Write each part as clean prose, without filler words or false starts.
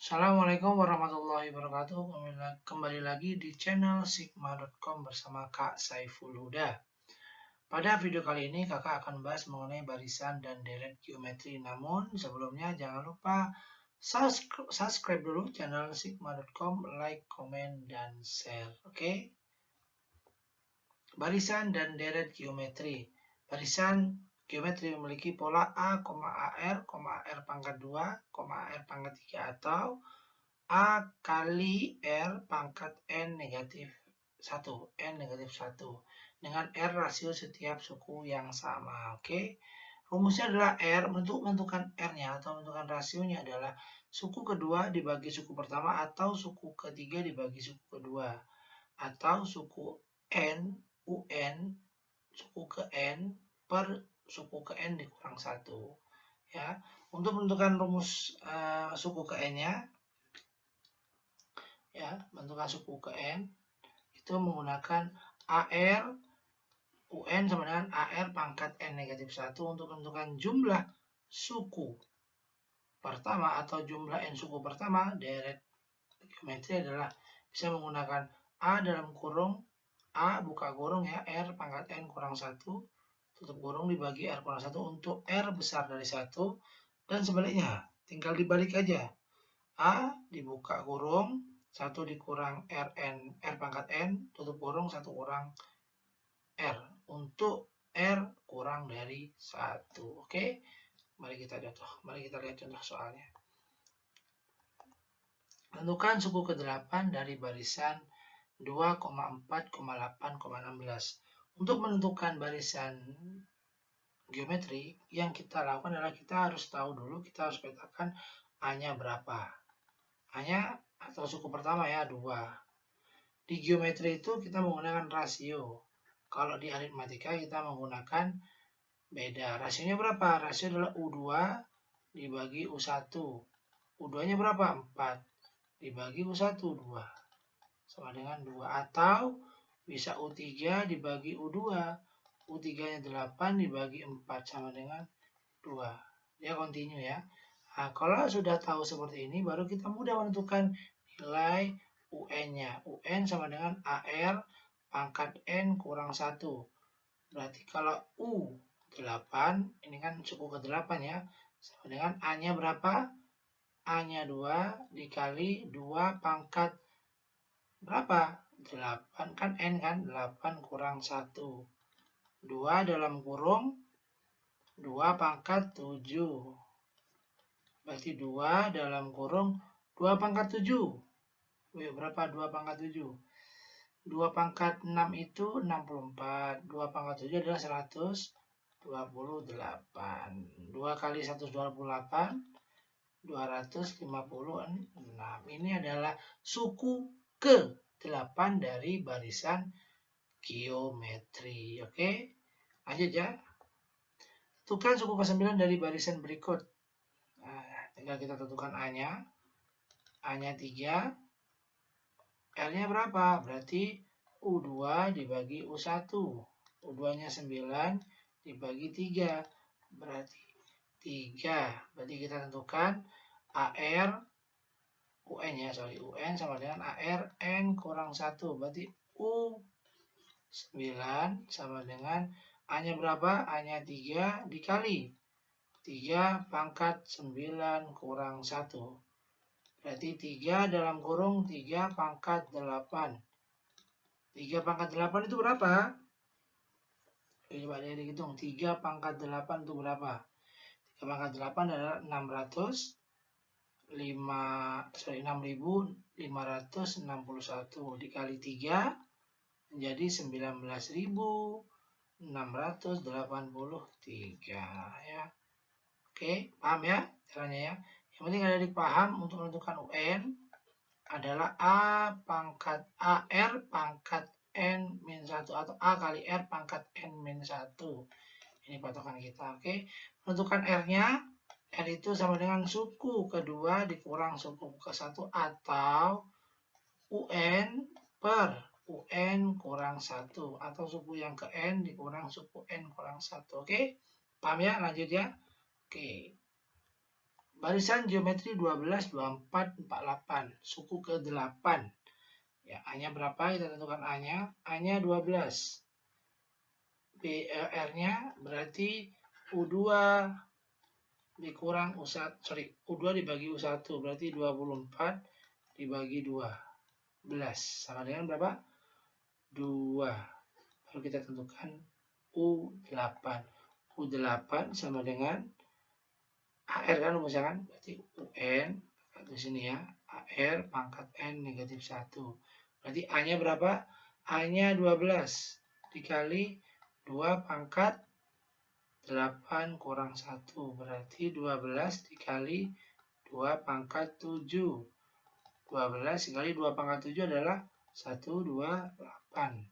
Assalamualaikum warahmatullahi wabarakatuh. Kembali lagi di channel sigma.com bersama Kak Saiful Huda. Pada video kali ini kakak akan bahas mengenai barisan dan deret geometri. Namun sebelumnya jangan lupa subscribe dulu channel sigma.com, like, komen, dan share. Oke? Barisan dan deret geometri. Barisan geometri memiliki pola A, AR, AR pangkat 2, AR pangkat 3 atau A kali R pangkat N negatif 1, N negatif 1, dengan R rasio setiap suku yang sama. Oke, rumusnya adalah R, untuk menentukan R-nya atau menentukan rasionya adalah suku kedua dibagi suku pertama atau suku ketiga dibagi suku kedua, atau suku N, UN, suku ke N per suku ke N dikurang 1. Ya, untuk menentukan rumus suku ke N-nya, ya, bentukan suku ke N itu menggunakan AR UN sama dengan AR pangkat N negatif 1 untuk menentukan jumlah suku pertama atau jumlah N suku pertama. Deret geometri adalah bisa menggunakan A dalam kurung A buka kurung ya R pangkat N kurang 1 tutup kurung dibagi R kurang 1 untuk R besar dari 1, dan sebaliknya tinggal dibalik aja, A dibuka kurung 1 dikurang R pangkat N tutup kurung 1 kurang R untuk R kurang dari 1. Oke, mari kita lihat contoh soalnya. Tentukan suku ke-8 dari barisan 2,4,8,16. Untuk menentukan barisan geometri, yang kita lakukan adalah kita harus tahu dulu, kita harus petakan A-nya berapa. A-nya atau suku pertama ya 2. Di geometri itu kita menggunakan rasio. Kalau di aritmatika kita menggunakan beda. Rasionya berapa? Rasio adalah U2 dibagi U1. U2-nya berapa? 4 dibagi U1, 2. Sama dengan 2. Atau bisa U3 dibagi U2. U3-nya 8 dibagi 4 sama dengan 2. Dia continue ya. Nah, kalau sudah tahu seperti ini, baru kita mudah menentukan nilai UN-nya. UN sama dengan AR pangkat N kurang 1. Berarti kalau U8, ini kan suku ke-8 ya, sama dengan A-nya berapa? A-nya 2 dikali 2 pangkat berapa? 8 kan N kan, 8 kurang 1. 2 dalam kurung 2 pangkat 7. Berarti 2 dalam kurung 2 pangkat 7. Berapa 2 pangkat 7? 2 pangkat 6 itu 64. 2 pangkat 7 adalah 128. 2 kali 128, 256. Ini adalah suku ke-8 dari barisan geometri. Oke, lanjut ya. Tentukan suku ke-9 dari barisan berikut. Nah, tinggal kita tentukan A-nya. A-nya 3. R-nya berapa? Berarti U2 dibagi U1. U2-nya 9 dibagi 3. Berarti 3. Berarti kita tentukan AR UN ya, UN sama dengan AR N kurang 1. Berarti U9 sama dengan A-nya berapa? A-nya 3 dikali 3 pangkat 9 kurang 1. Berarti 3 dalam kurung 3 pangkat 8. 3 pangkat 8 itu berapa? Coba dia dihitung. 3 pangkat 8 itu berapa? 3 pangkat 8 adalah 6.561 dikali 3 menjadi 19.683 ya. Oke, paham ya caranya ya? Yang penting ada dipaham. Untuk menentukan UN adalah A pangkat AR pangkat N-1 atau A kali R pangkat N-1. Ini patokan kita. Oke, menentukan R-nya, R itu sama dengan suku kedua dikurang suku ke-1 atau UN per UN kurang 1 atau suku yang ke N dikurang suku N kurang 1. Oke, paham ya? Lanjut ya. Oke, barisan geometri 12, 24, 48, suku ke-8. Ya, A-nya berapa? Kita tentukan A-nya. A-nya 12. R-nya berarti U2 dikurang U1, U2 dibagi U1, berarti 24 dibagi 12. Sama dengan berapa? 2. Lalu kita tentukan U8. U8 sama dengan AR kan rumusnya kan? Berarti UN, di sini ya, AR pangkat N negatif 1. Berarti A-nya berapa? A-nya 12 dikali 2 pangkat 8 kurang 1. Berarti 12 dikali 2 pangkat 7. 12 dikali 2 pangkat 7 adalah 128.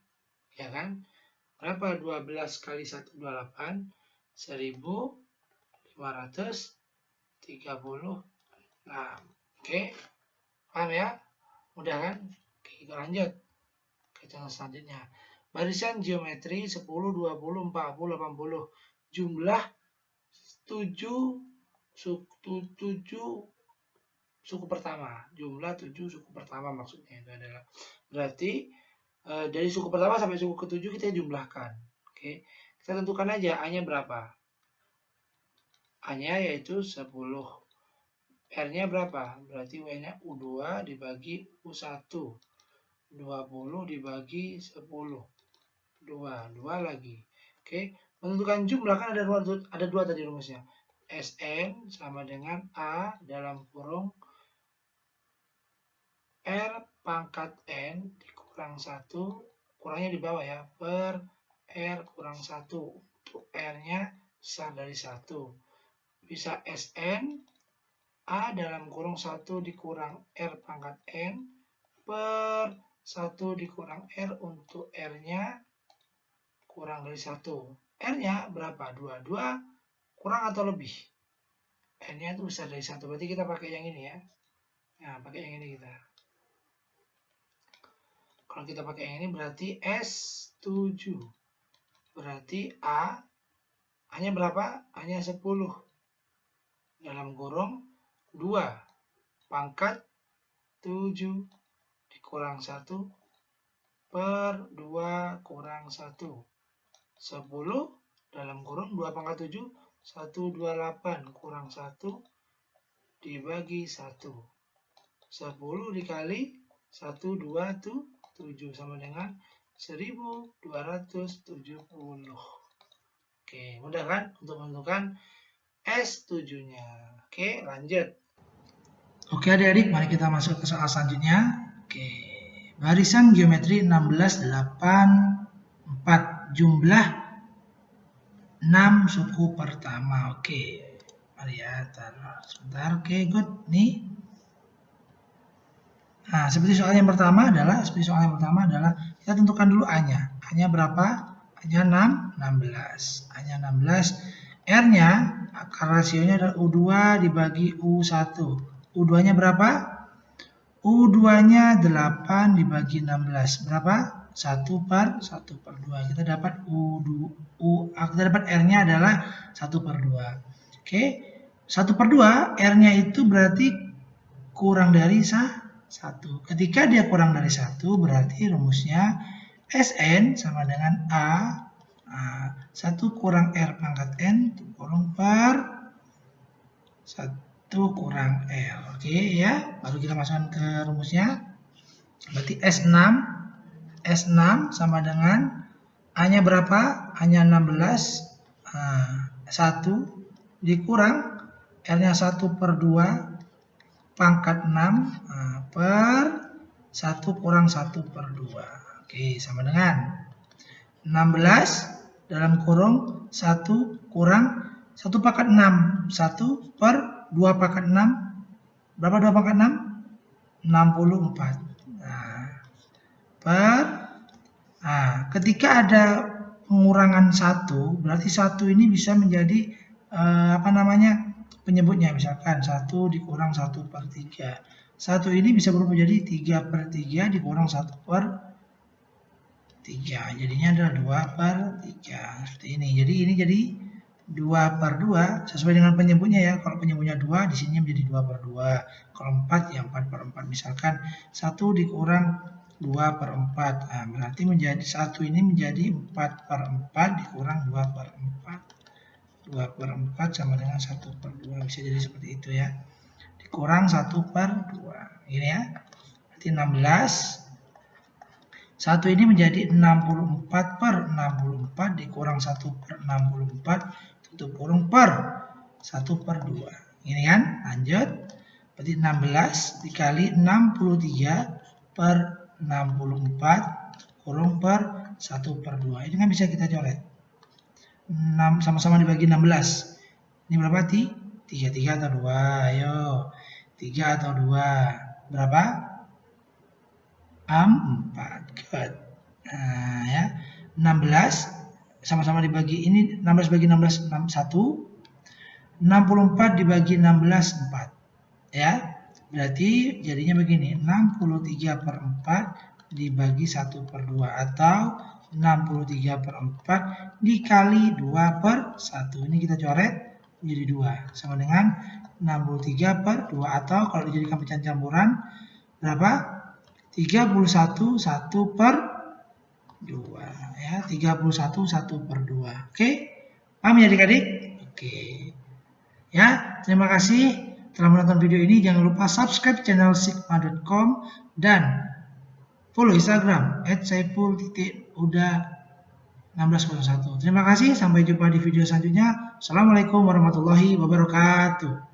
Ya kan? Berapa 12 kali 128? 1536. Oke. Paham ya? Mudah kan? Oke, kita lanjut ke contoh selanjutnya. Barisan geometri 10, 20, 40, 80. Jumlah 7 suku pertama. Jumlah 7 suku pertama maksudnya itu adalah. Berarti dari suku pertama sampai suku ke-7 kita jumlahkan. Oke. Kita tentukan aja A-nya berapa. A-nya yaitu 10. R-nya berapa? Berarti W-nya U2 dibagi U1. 20 dibagi 10. 2 lagi. Oke. Menentukan jumlah kan ada dua tadi rumusnya. Sn sama dengan A dalam kurung R pangkat N dikurang 1, kurangnya di bawah ya, per R kurang 1. Untuk R-nya besar dari 1. Bisa Sn A dalam kurung 1 dikurang R pangkat N per 1 dikurang R untuk R-nya kurang dari 1. R-nya berapa? 2. 2 kurang atau lebih? N-nya itu besar dari 1. Berarti kita pakai yang ini ya. Nah, pakai yang ini kita. Kalau kita pakai yang ini berarti S7. Berarti A-nya berapa? A-nya 10. Dalam kurung 2 pangkat 7 dikurang 1 per 2 kurang 1. 10 dalam kurung 2 pangkat 7, 128 kurang 1 dibagi 1. 10 dikali 127 sama dengan 1270. Oke, mudah kan untuk menentukan S7-nya. Oke, lanjut. Oke adik-adik, mari kita masuk ke soal selanjutnya. Oke, barisan geometri 16, 8, 4. Jumlah 6 suku pertama. Oke, mari ya, sebentar. Oke, good. Nih. Nah, seperti soal yang pertama adalah kita tentukan dulu A-nya. A-nya berapa? A-nya 16. A-nya 16. R-nya, akar rasionya adalah U2 dibagi U1. U2-nya berapa? U2-nya 8 dibagi 16. Berapa? 1 per 2. Kita dapat kita dapat R-nya adalah 1 per 2. Oke. 1 per 2, R-nya itu berarti kurang dari 1. Ketika dia kurang dari 1, berarti rumusnya Sn sama dengan A. 1 kurang R pangkat N kurang per 1 kurang L. Oke ya, lalu kita masukkan ke rumusnya. Berarti S6 sama dengan A-nya berapa? A-nya 16. 1 dikurang R-nya 1 per 2 pangkat 6 per 1 kurang 1 per 2. Oke, sama dengan 16 dalam kurung 1 kurang 1 pangkat 6. 1 per 2 pangkat 6. Berapa 2 pangkat 6? 64. Ketika ada pengurangan 1, berarti 1 ini bisa menjadi penyebutnya. Misalkan 1 dikurang 1 per 3. 1 ini bisa berubah jadi 3 per 3 dikurang 1 per 3. Jadinya adalah 2 per 3. Seperti ini. Jadi ini jadi 2/2 sesuai dengan penyebutnya ya. Kalau penyebutnya 2 di sini menjadi 2/2. Kalau 4 ya 4/4. Misalkan 1 dikurang 2/4. Nah, berarti menjadi 1 ini menjadi 4/4 dikurang 2/4. 2/4 sama dengan 1/2. Bisa jadi seperti itu ya. Dikurang 1/2. Ini ya. Berarti 16. 1 ini menjadi 64/64 dikurang 1/64 tutup kurung per 1/2. Ini kan, lanjut. Berarti 16 dikali 63/64 kurung per 1/2. Ini kan bisa kita coret. 6 sama-sama dibagi 16. Ini berapa? 3 atau 2? Ayo. 3 atau 2? Berapa? 4. Good. Nah, ya. 16 sama-sama dibagi ini 16 bagi 16 1. 64 dibagi 16 4. Ya. Berarti jadinya begini, 63/4 dibagi 1/2 atau 63/4 dikali 2/1. Ini kita coret menjadi 2 sama dengan 63/2 atau kalau dijadikan pecahan campuran berapa? 31 1/2 ya, 31 1/2. Oke, paham ya adik-adik? Oke ya, terima kasih telah menonton video ini. Jangan lupa subscribe channel sigma.com dan follow Instagram @saiful_uda1601. Terima kasih, sampai jumpa di video selanjutnya. Assalamualaikum warahmatullahi wabarakatuh.